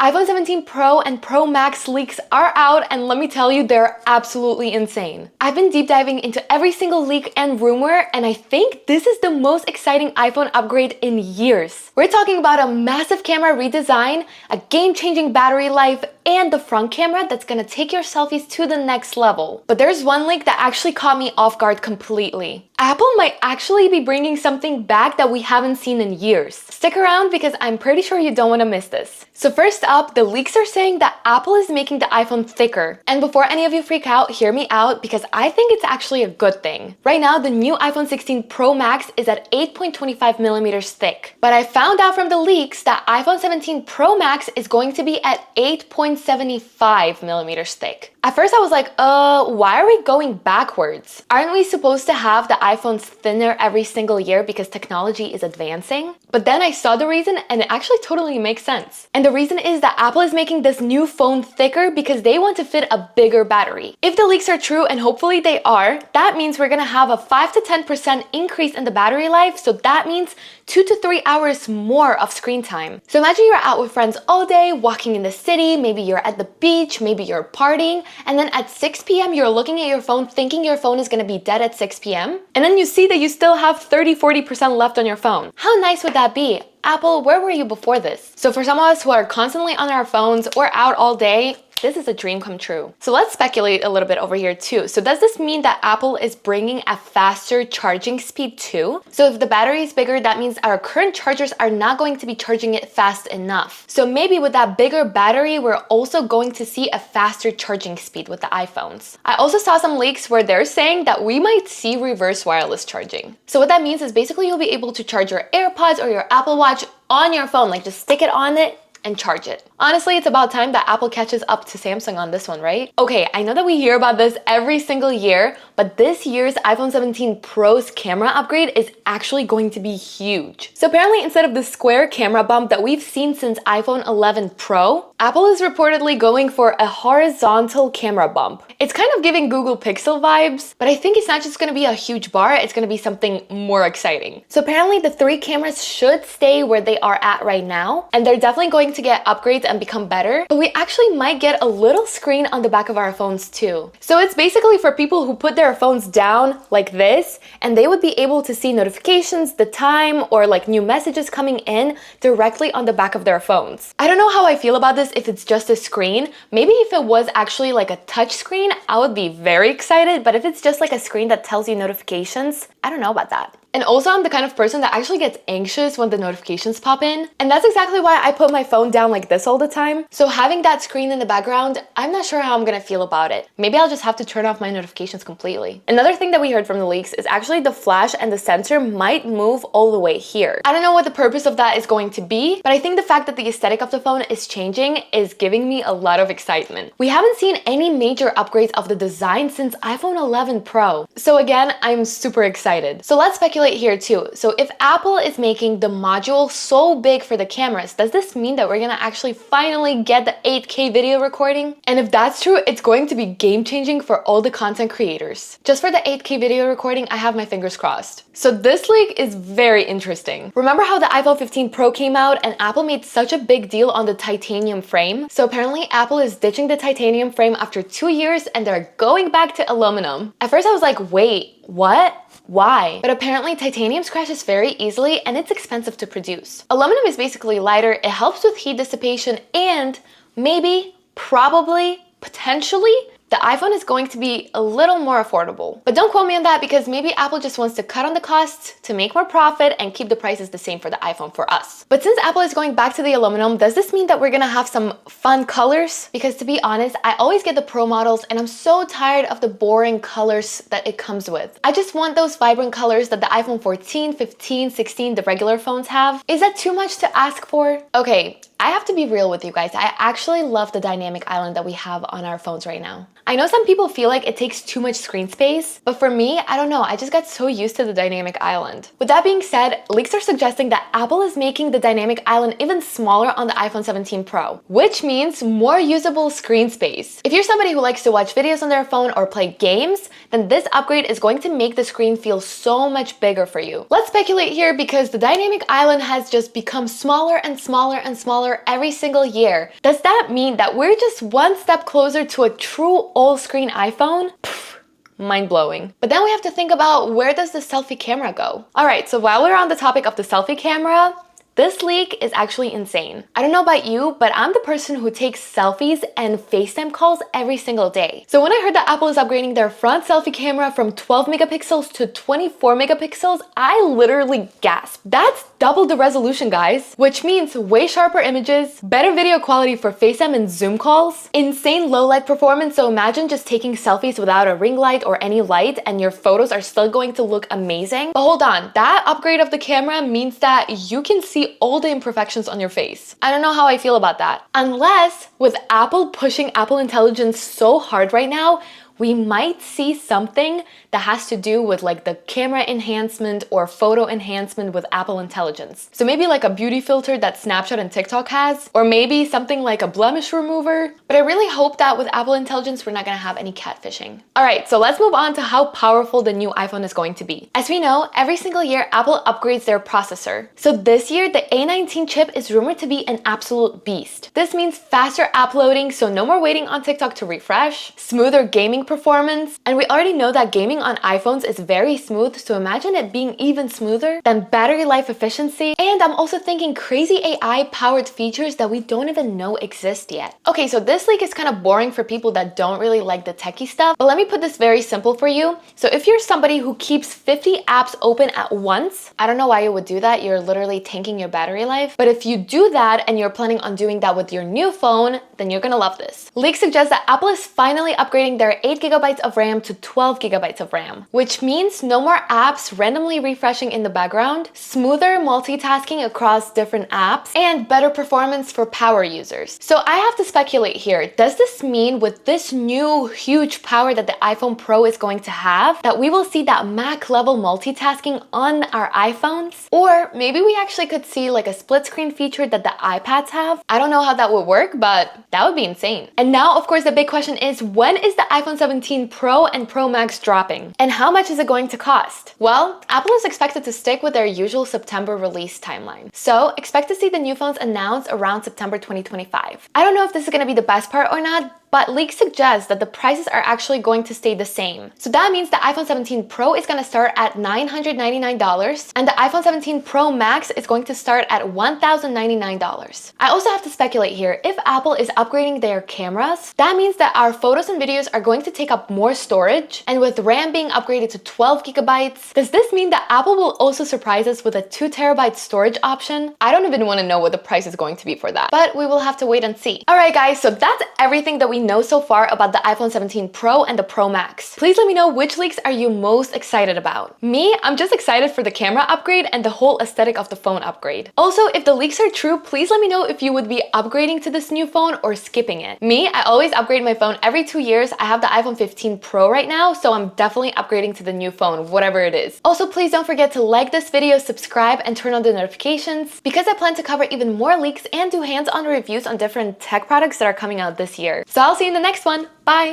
iPhone 17 Pro and Pro Max leaks are out, and let me tell you, they're absolutely insane. I've been deep diving into every single leak and rumor, and I think this is the most exciting iPhone upgrade in years. We're talking about a massive camera redesign, a game-changing battery life, and the front camera that's gonna take your selfies to the next level. But there's one leak that actually caught me off guard completely. Apple might actually be bringing something back that we haven't seen in years. Stick around because I'm pretty sure you don't want to miss this. So first up, the leaks are saying that Apple is making the iPhone thicker. And before any of you freak out, hear me out because I think it's actually a good thing. Right now, the new iPhone 16 Pro Max is at 8.25 millimeters thick. But I found out from the leaks that iPhone 17 Pro Max is going to be at 8.75 millimeters thick. At first I was like, why are we going backwards? Aren't we supposed to have the iPhones thinner every single year because technology is advancing? But then I saw the reason and it actually totally makes sense. And the reason is that Apple is making this new phone thicker because they want to fit a bigger battery. If the leaks are true, and hopefully they are, that means we're gonna have a 5 to 10% increase in the battery life, so that means 2 to 3 hours more of screen time. So imagine you're out with friends all day, walking in the city, maybe you're at the beach, maybe you're partying, and then at 6 p.m. you're looking at your phone thinking your phone is gonna be dead at 6 p.m. And then you see that you still have 30-40% left on your phone. How nice would that be? Apple, where were you before this? So for some of us who are constantly on our phones or out all day, this is a dream come true. So let's speculate a little bit over here too. So does this mean that Apple is bringing a faster charging speed too? So if the battery is bigger, that means our current chargers are not going to be charging it fast enough. So maybe with that bigger battery, we're also going to see a faster charging speed with the iPhones. I also saw some leaks where they're saying that we might see reverse wireless charging. So what that means is basically you'll be able to charge your AirPods or your Apple Watch on your phone, like just stick it on it and charge it. Honestly, it's about time that Apple catches up to Samsung on this one, right? Okay, I know that we hear about this every single year, but this year's iPhone 17 Pro's camera upgrade is actually going to be huge. So apparently, instead of the square camera bump that we've seen since iPhone 11 Pro, Apple is reportedly going for a horizontal camera bump. It's kind of giving Google Pixel vibes, but I think it's not just gonna be a huge bar, it's gonna be something more exciting. So apparently the 3 cameras should stay where they are at right now, and they're definitely going to get upgrades and become better, but we actually might get a little screen on the back of our phones too. So it's basically for people who put their phones down like this, and they would be able to see notifications, the time, or like new messages coming in directly on the back of their phones. I don't know how I feel about this if it's just a screen. Maybe if it was actually like a touch screen, I would be very excited, but if it's just like a screen that tells you notifications, I don't know about that. And also, I'm the kind of person that actually gets anxious when the notifications pop in. And that's exactly why I put my phone down like this all the time. So having that screen in the background, I'm not sure how I'm gonna feel about it. Maybe I'll just have to turn off my notifications completely. Another thing that we heard from the leaks is actually the flash and the sensor might move all the way here. I don't know what the purpose of that is going to be, but I think the fact that the aesthetic of the phone is changing is giving me a lot of excitement. We haven't seen any major upgrades of the design since iPhone 11 Pro. So again, I'm super excited. So let's speculate here too. So if Apple is making the module so big for the cameras, does this mean that we're gonna actually finally get the 8K video recording? And if that's true, it's going to be game-changing for all the content creators. Just for the 8K video recording, I have my fingers crossed. So this leak is very interesting. Remember how the iPhone 15 Pro came out and Apple made such a big deal on the titanium frame? So apparently Apple is ditching the titanium frame after 2 years and they're going back to aluminum. At first I was like, wait, what? Why? But apparently titanium scratches very easily and it's expensive to produce. Aluminum is basically lighter, it helps with heat dissipation, and maybe, probably, potentially, the iPhone is going to be a little more affordable. But don't quote me on that because maybe Apple just wants to cut on the costs to make more profit and keep the prices the same for the iPhone for us. But since Apple is going back to the aluminum, does this mean that we're gonna have some fun colors? Because to be honest, I always get the Pro models and I'm so tired of the boring colors that it comes with. I just want those vibrant colors that the iPhone 14, 15, 16, the regular phones have. Is that too much to ask for? Okay, I have to be real with you guys. I actually love the dynamic island that we have on our phones right now. I know some people feel like it takes too much screen space, but for me, I don't know, I just got so used to the dynamic island. With that being said, leaks are suggesting that Apple is making the dynamic island even smaller on the iPhone 17 Pro, which means more usable screen space. If you're somebody who likes to watch videos on their phone or play games, then this upgrade is going to make the screen feel so much bigger for you. Let's speculate here because the dynamic island has just become smaller and smaller and smaller color every single year. Does that mean that we're just one step closer to a true all-screen iPhone? Pfft, mind-blowing. But then we have to think about, where does the selfie camera go? Alright, so while we're on the topic of the selfie camera, this leak is actually insane. I don't know about you, but I'm the person who takes selfies and FaceTime calls every single day. So when I heard that Apple is upgrading their front selfie camera from 12 megapixels to 24 megapixels, I literally gasped. That's double the resolution, guys, which means way sharper images, better video quality for FaceTime and Zoom calls, insane low light performance. So imagine just taking selfies without a ring light or any light and your photos are still going to look amazing. But hold on, that upgrade of the camera means that you can see all the imperfections on your face. I don't know how I feel about that. Unless with Apple pushing Apple Intelligence so hard right now, we might see something that has to do with like the camera enhancement or photo enhancement with Apple Intelligence. So maybe like a beauty filter that Snapchat and TikTok has, or maybe something like a blemish remover. But I really hope that with Apple Intelligence, we're not gonna have any catfishing. All right, so let's move on to how powerful the new iPhone is going to be. As we know, every single year, Apple upgrades their processor. So this year, the A19 chip is rumored to be an absolute beast. This means faster app loading, so no more waiting on TikTok to refresh, smoother gaming performance, and we already know that gaming on iPhones is very smooth, so imagine it being even smoother. Then battery life efficiency, and I'm also thinking crazy AI powered features that we don't even know exist yet. Okay, so this leak is kind of boring for people that don't really like the techie stuff, but let me put this very simple for you. So if you're somebody who keeps 50 apps open at once, I don't know why you would do that, you're literally tanking your battery life, but if you do that and you're planning on doing that with your new phone, then you're gonna love this. Leaks suggest that Apple is finally upgrading their 8 gigabytes of RAM to 12 gigabytes of RAM, which means no more apps randomly refreshing in the background, smoother multitasking across different apps, and better performance for power users. So I have to speculate here. Does this mean with this new huge power that the iPhone Pro is going to have, that we will see that Mac level multitasking on our iPhones? Or maybe we actually could see like a split screen feature that the iPads have? I don't know how that would work, but that would be insane. And now, of course, the big question is, when is the iPhone 17 Pro and Pro Max dropping? And how much is it going to cost? Well, Apple is expected to stick with their usual September release timeline. So expect to see the new phones announced around September 2025. I don't know if this is going to be the best part or not, but leaks suggest that the prices are actually going to stay the same. So that means the iPhone 17 Pro is going to start at $999 and the iPhone 17 Pro Max is going to start at $1,099. I also have to speculate here, if Apple is upgrading their cameras, that means that our photos and videos are going to take up more storage, and with RAM being upgraded to 12 gigabytes, does this mean that Apple will also surprise us with a 2 terabyte storage option? I don't even want to know what the price is going to be for that, but we will have to wait and see. Alright guys, so that's everything that we know so far about the iPhone 17 Pro and the Pro Max. Please let me know which leaks are you most excited about. Me, I'm just excited for the camera upgrade and the whole aesthetic of the phone upgrade. Also, if the leaks are true, please let me know if you would be upgrading to this new phone or skipping it. Me, I always upgrade my phone every 2 years. I have the iPhone 15 Pro right now, so I'm definitely upgrading to the new phone, whatever it is. Also, please don't forget to like this video, subscribe, and turn on the notifications, because I plan to cover even more leaks and do hands-on reviews on different tech products that are coming out this year. So I'll see you in the next one. Bye!